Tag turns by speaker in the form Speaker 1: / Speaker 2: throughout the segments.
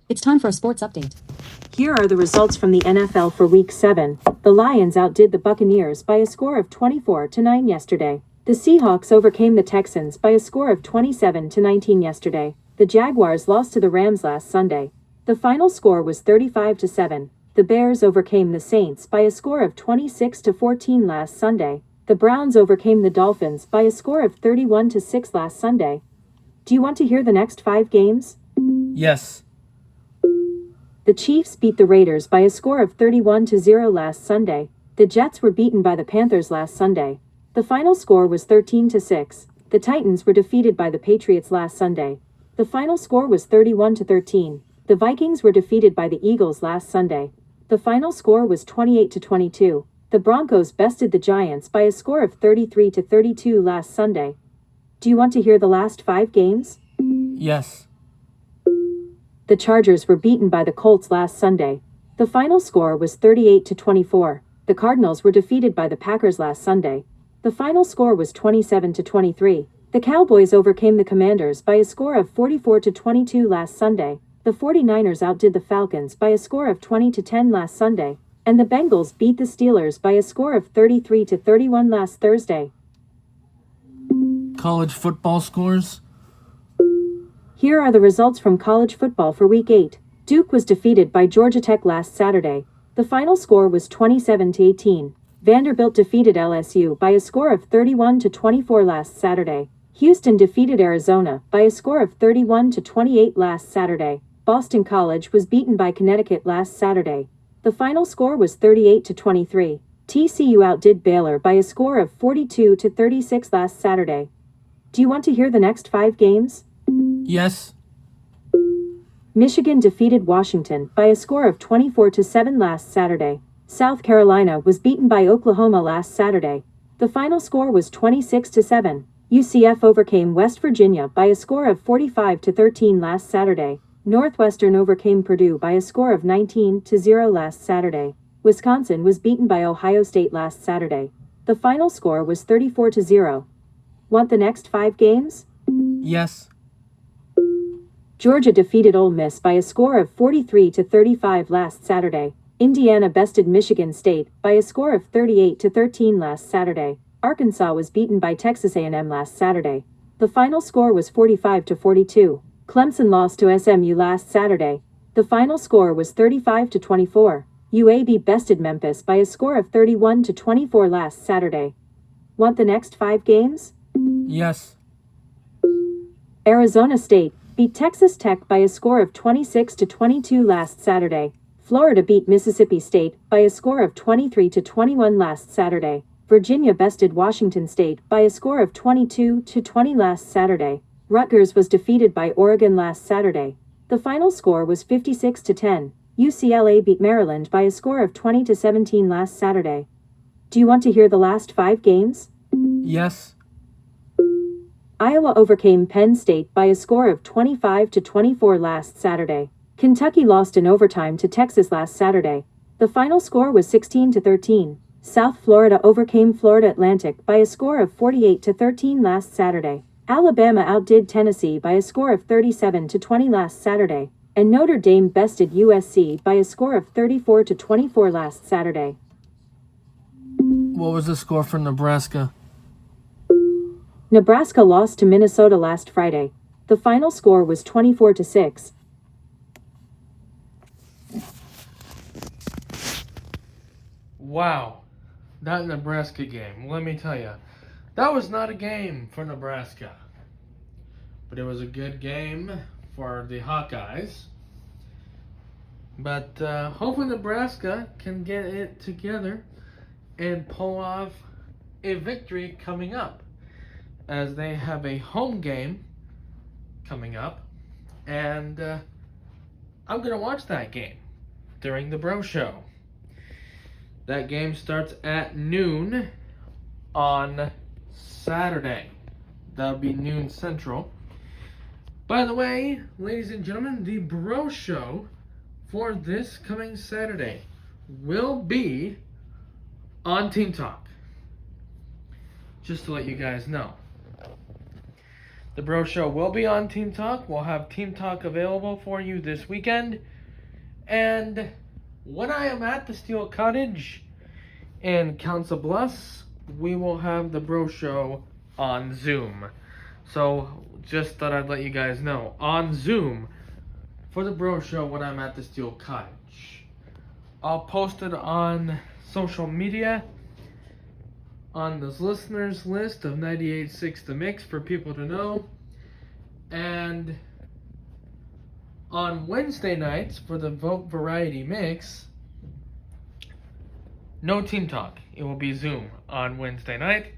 Speaker 1: It's time for a sports update.
Speaker 2: Here are the results from the NFL for Week 7. The Lions outdid the Buccaneers by a score of 24-9 yesterday. The Seahawks overcame the Texans by a score of 27-19 yesterday. The Jaguars lost to the Rams last Sunday. The final score was 35-7. The Bears overcame the Saints by a score of 26-14 last Sunday. The Browns overcame the Dolphins by a score of 31-6 last Sunday. Do you want to hear the next 5 games?
Speaker 3: Yes.
Speaker 2: The Chiefs beat the Raiders by a score of 31-0 last Sunday. The Jets were beaten by the Panthers last Sunday. The final score was 13-6. The Titans were defeated by the Patriots last Sunday. The final score was 31-13. The Vikings were defeated by the Eagles last Sunday. The final score was 28-22. The Broncos bested the Giants by a score of 33-32 last Sunday. Do you want to hear the last 5 games?
Speaker 3: Yes.
Speaker 2: The Chargers were beaten by the Colts last Sunday. The final score was 38-24. The Cardinals were defeated by the Packers last Sunday. The final score was 27-23. The Cowboys overcame the Commanders by a score of 44-22 last Sunday. The 49ers outdid the Falcons by a score of 20-10 last Sunday. And the Bengals beat the Steelers by a score of 33-31 last Thursday.
Speaker 3: College football scores?
Speaker 2: Here are the results from college football for Week 8. Duke was defeated by Georgia Tech last Saturday. The final score was 27-18. Vanderbilt defeated LSU by a score of 31-24 last Saturday. Houston defeated Arizona by a score of 31-28 last Saturday. Boston College was beaten by Connecticut last Saturday. The final score was 38-23. TCU outdid Baylor by a score of 42-36 last Saturday. Do you want to hear the next 5 games?
Speaker 3: Yes.
Speaker 2: Michigan defeated Washington by a score of 24-7 last Saturday. South Carolina was beaten by Oklahoma last Saturday. The final score was 26-7. UCF overcame West Virginia by a score of 45-13 last Saturday. Northwestern overcame Purdue by a score of 19-0 last Saturday. Wisconsin was beaten by Ohio State last Saturday. The final score was 34-0. Want the next 5 games?
Speaker 3: Yes.
Speaker 2: Georgia defeated Ole Miss by a score of 43-35 last Saturday. Indiana bested Michigan State by a score of 38-13 last Saturday. Arkansas was beaten by Texas A&M last Saturday. The final score was 45-42. Clemson lost to SMU last Saturday. The final score was 35-24. UAB bested Memphis by a score of 31-24 last Saturday. Want the next 5 games?
Speaker 3: Yes.
Speaker 2: Arizona State beat Texas Tech by a score of 26-22 last Saturday. Florida beat Mississippi State by a score of 23-21 last Saturday. Virginia bested Washington State by a score of 22-20 last Saturday. Rutgers was defeated by Oregon last Saturday. The final score was 56-10. UCLA beat Maryland by a score of 20-17 last Saturday. Do you want to hear the last 5 games?
Speaker 3: Yes.
Speaker 2: Iowa overcame Penn State by a score of 25-24 last Saturday. Kentucky lost in overtime to Texas last Saturday. The final score was 16-13. South Florida overcame Florida Atlantic by a score of 48-13 last Saturday. Alabama outdid Tennessee by a score of 37-20 last Saturday. And Notre Dame bested USC by a score of 34-24 last Saturday.
Speaker 3: What was the score for Nebraska?
Speaker 2: Nebraska lost to Minnesota last Friday. The final score was 24-6.
Speaker 3: Wow. That Nebraska game, let me tell you, that was not a game for Nebraska. But it was a good game for the Hawkeyes. But hopefully Nebraska can get it together and pull off a victory coming up, as they have a home game coming up, and I'm going to watch that game during the Bro Show. That game starts at noon on Saturday. That'll be noon Central. By the way, ladies and gentlemen, the Bro Show for this coming Saturday will be on Team Talk. Just to let you guys know. The Bro Show will be on Team Talk. We'll have Team Talk available for you this weekend. And when I am at the Steel Cottage in Council Bluffs, we will have the Bro Show on Zoom. So just thought I'd let you guys know. On Zoom for the Bro Show when I'm at the Steel Cottage. I'll post it on social media on this listeners list of 98.6 The Mix for people to know. And on Wednesday nights for the Vote Variety Mix, no Team Talk. It will be Zoom on Wednesday night.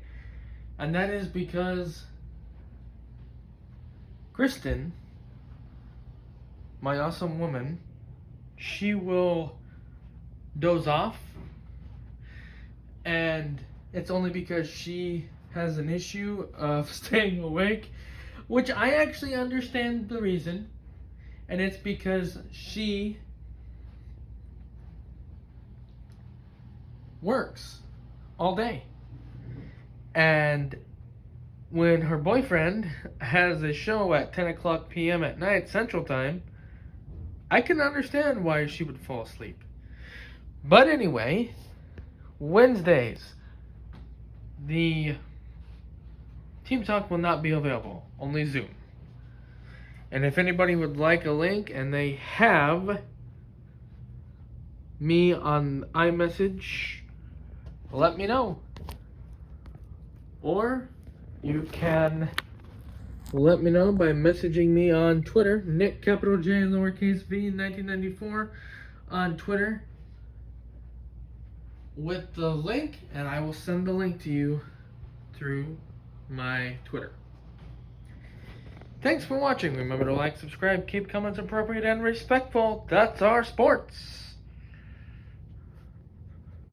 Speaker 3: And that is because Kristen, my awesome woman, she will doze off, and it's only because she has an issue of staying awake, which I actually understand the reason, and it's because she works all day. And when her boyfriend has a show at 10 o'clock p.m. at night, Central Time, I can understand why she would fall asleep. But anyway, Wednesdays, the Team Talk will not be available, only Zoom. And if anybody would like a link and they have me on iMessage, let me know. Or you can let me know by messaging me on Twitter, Nick capital J lowercase v 1994 on Twitter with the link, and I will send the link to you through my Twitter. Thanks for watching. Remember to like, subscribe, keep comments appropriate and respectful. That's our sports.